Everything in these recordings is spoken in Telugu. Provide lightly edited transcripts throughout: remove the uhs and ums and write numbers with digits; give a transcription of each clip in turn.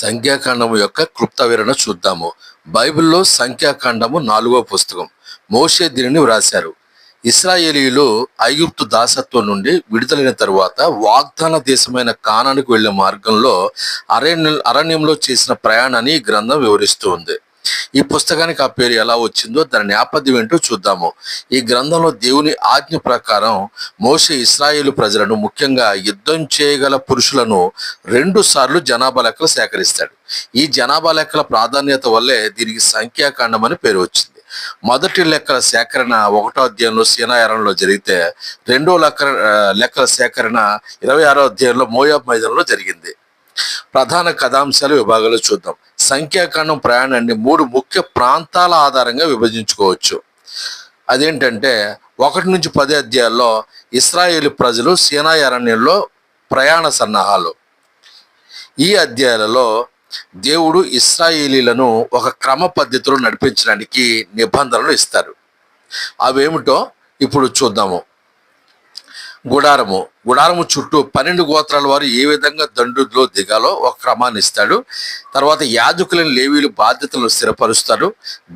సంఖ్యాకాండము యొక్క క్లుప్త వివరణ చూద్దాము. బైబిల్లో సంఖ్యాకాండము 4వ పుస్తకం. మోషే దీనిని వ్రాశారు. ఇశ్రాయేలీయులు ఐగుప్తు దాసత్వం నుండి విడుదలైన తరువాత వాగ్దాన దేశమైన కానానుకు వెళ్లే మార్గంలో అరణ్యంలో చేసిన ప్రయాణాన్ని ఈ గ్రంథం వివరిస్తూ ఉంది. ఈ పుస్తకానికి ఆ పేరు ఎలా వచ్చిందో దాని నేపథ్యం ఏంటో చూద్దాము. ఈ గ్రంథంలో దేవుని ఆజ్ఞ ప్రకారం మోషే ఇశ్రాయేలు ప్రజలను, ముఖ్యంగా యుద్ధం చేయగల పురుషులను 2 సార్లు జనాభా లెక్కలు సేకరిస్తాడు. ఈ జనాభా లెక్కల ప్రాధాన్యత వల్లే దీనికి సంఖ్యాకాండం అని పేరు వచ్చింది. మొదటి లెక్కల సేకరణ 1వ అధ్యాయంలో సీనాయి అరణ్యంలో జరిగితే, 2వ లెక్కల సేకరణ 26వ అధ్యాయంలో మోయాబ్ మైదానంలో జరిగింది. ప్రధాన కథాంశాలు విభాగాలు చూద్దాం. సంఖ్యాకాండం ప్రయాణాన్ని 3 ముఖ్య ప్రాంతాల ఆధారంగా విభజించుకోవచ్చు. అదేంటంటే 1 నుంచి 10 అధ్యాయాల్లో ఇశ్రాయేలు ప్రజలు సీనాయి అరణ్యంలో ప్రయాణ సన్నాహాలు. ఈ అధ్యాయాలలో దేవుడు ఇశ్రాయేలీలను ఒక క్రమ పద్ధతిలో నడిపించడానికి నిబంధనలు ఇస్తారు. అవేమిటో ఇప్పుడు చూద్దాము. గుడారము చుట్టూ 12 గోత్రాల వారు ఏ విధంగా దండులో దిగాలో ఒక క్రమాన్ని ఇస్తాడు. తర్వాత యాజకులైన లేవీలు బాధ్యతలను స్థిరపరుస్తాడు.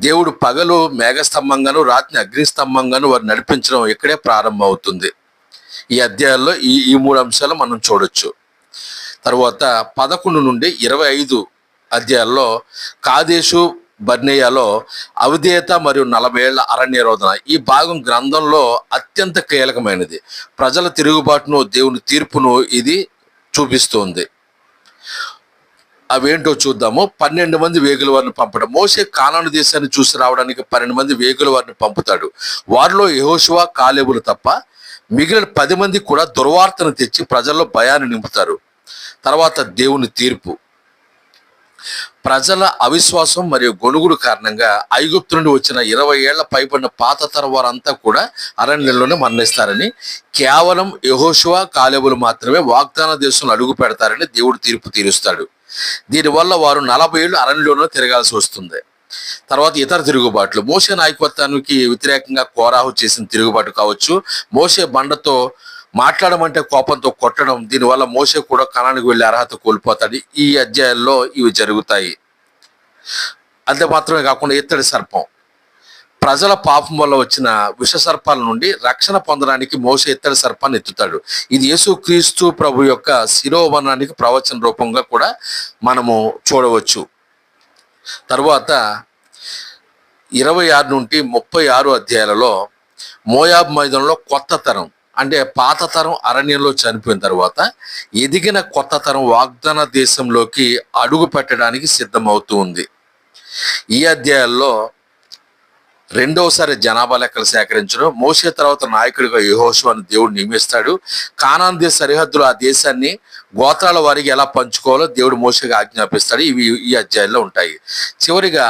దేవుడు పగలు మేఘస్తంభంగాను, రాత్రి అగ్నిస్తంభంగాను వారు నడిపించడం ఇక్కడే ప్రారంభం అవుతుంది. ఈ అధ్యాయాల్లో ఈ 3 అంశాలు మనం చూడొచ్చు. తర్వాత 11 నుండి 25 అధ్యాయాల్లో కాదేశు బర్నేయాలో అవిధేయత మరియు 40 ఏళ్ల అరణ్య రోదన. ఈ భాగం గ్రంథంలో అత్యంత కీలకమైనది. ప్రజల తిరుగుబాటును, దేవుని తీర్పును ఇది చూపిస్తుంది. అవేంటో చూద్దాము. 12 మంది వేగుల వారిని పంపడం. మోషే కానాను దేశాన్ని చూసి రావడానికి 12 మంది వేగుల వారిని పంపుతాడు. వారిలో యెహోషువ, కాలేబులు తప్ప మిగిలిన 10 మంది కూడా దుర్వార్తను తెచ్చి ప్రజల్లో భయాన్ని నింపుతారు. తర్వాత దేవుని తీర్పు. ప్రజల అవిశ్వాసం మరియు గొణుగుడు కారణంగా ఐగుప్తు నుండి వచ్చిన 20 ఏళ్ల పైబడిన పాత తరం వారంతా కూడా అరణ్యంలోనే మరణిస్తారని, కేవలం యెహోషువ, కాలేబులు మాత్రమే వాగ్దాన దేశంలో అడుగు పెడతారని దేవుడు తీర్పు తీరుస్తాడు. దీనివల్ల వారు 40 ఏళ్ళు అరణ్యంలోనే తిరగాల్సి వస్తుంది. తర్వాత ఇతర తిరుగుబాట్లు. మోషే నాయకత్వానికి వ్యతిరేకంగా కోరాహు చేసిన తిరుగుబాటు కావచ్చు, మోషే బండతో మాట్లాడమంటే కోపంతో కొట్టడం. దీనివల్ల మోషే కూడా కనానికి వెళ్ళే అర్హత కోల్పోతాడు. ఈ అధ్యాయాల్లో ఇవి జరుగుతాయి. అంతే మాత్రమే కాకుండా ఇత్తడి సర్పం. ప్రజల పాపం వల్ల వచ్చిన విష సర్పాల నుండి రక్షణ పొందడానికి మోషే ఇత్తడి సర్పాన్ని ఎత్తుతాడు. ఇది యేసుక్రీస్తు ప్రభు యొక్క శిరోవనానికి ప్రవచన రూపంగా కూడా మనము చూడవచ్చు. తర్వాత 26 నుండి 36 అధ్యాయాలలో మోయాబ్ మైదానంలో కొత్త తరం, అంటే పాత తరం అరణ్యంలో చనిపోయిన తర్వాత ఎదిగిన కొత్త తరం వాగ్దాన దేశంలోకి అడుగు పెట్టడానికి సిద్ధమవుతూ ఉంది. ఈ అధ్యాయాల్లో 2వసారి జనాభా లెక్కలు సేకరించడం. మోషే తర్వాత నాయకుడిగా యెహోషువను దేవుడు నియమిస్తాడు. కానాను దేశ సరిహద్దులు, ఆ దేశాన్ని గోత్రాల వారికి ఎలా పంచుకోవాలో దేవుడు మోషేగా ఆజ్ఞాపిస్తాడు. ఇవి ఈ అధ్యాయంలో ఉంటాయి. చివరిగా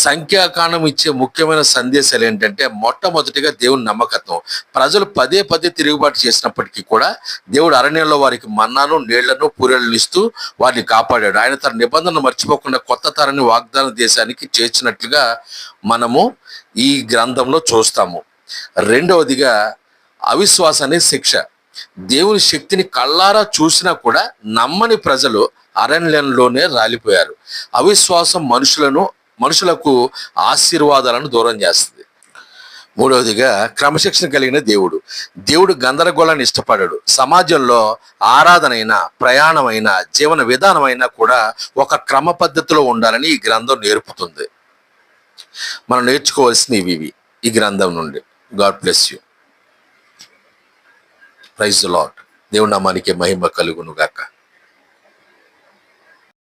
సంఖ్యాకాండం ఇచ్చే ముఖ్యమైన సందేశాలు ఏంటంటే, మొట్టమొదటిగా దేవుని నమ్మకత్వం. ప్రజలు పదే తిరుగుబాటు చేసినప్పటికీ కూడా దేవుడు అరణ్యంలో వారికి మన్నాను, నీళ్లను, పూరేళ్లను ఇస్తూ వారిని కాపాడాడు. ఆయన తన నిబంధనను మర్చిపోకుండా కొత్త తరాన్ని వాగ్దాన దేశానికి చేర్చినట్లుగా మనము ఈ గ్రంథంలో చూస్తాము. 2వదిగా అవిశ్వాసాన్ని శిక్ష. దేవుని శక్తిని కళ్ళారా చూసినా కూడా నమ్మని ప్రజలు అరణ్యంలోనే రాలిపోయారు. అవిశ్వాసం మనుషులకు ఆశీర్వాదాలను దూరం చేస్తుంది. 3వదిగా క్రమశిక్షణ కలిగిన దేవుడు గందరగోళాన్ని ఇష్టపడాడు. సమాజంలో ఆరాధనైనా, ప్రయాణమైన, జీవన విధానమైనా కూడా ఒక క్రమ పద్ధతిలో ఉండాలని ఈ గ్రంథం నేర్పుతుంది. మనం నేర్చుకోవాల్సినవి ఇవి ఈ గ్రంథం నుండి. God bless you. Praise the Lord. దేవుని నామానికి మహిమ కలుగును గాక.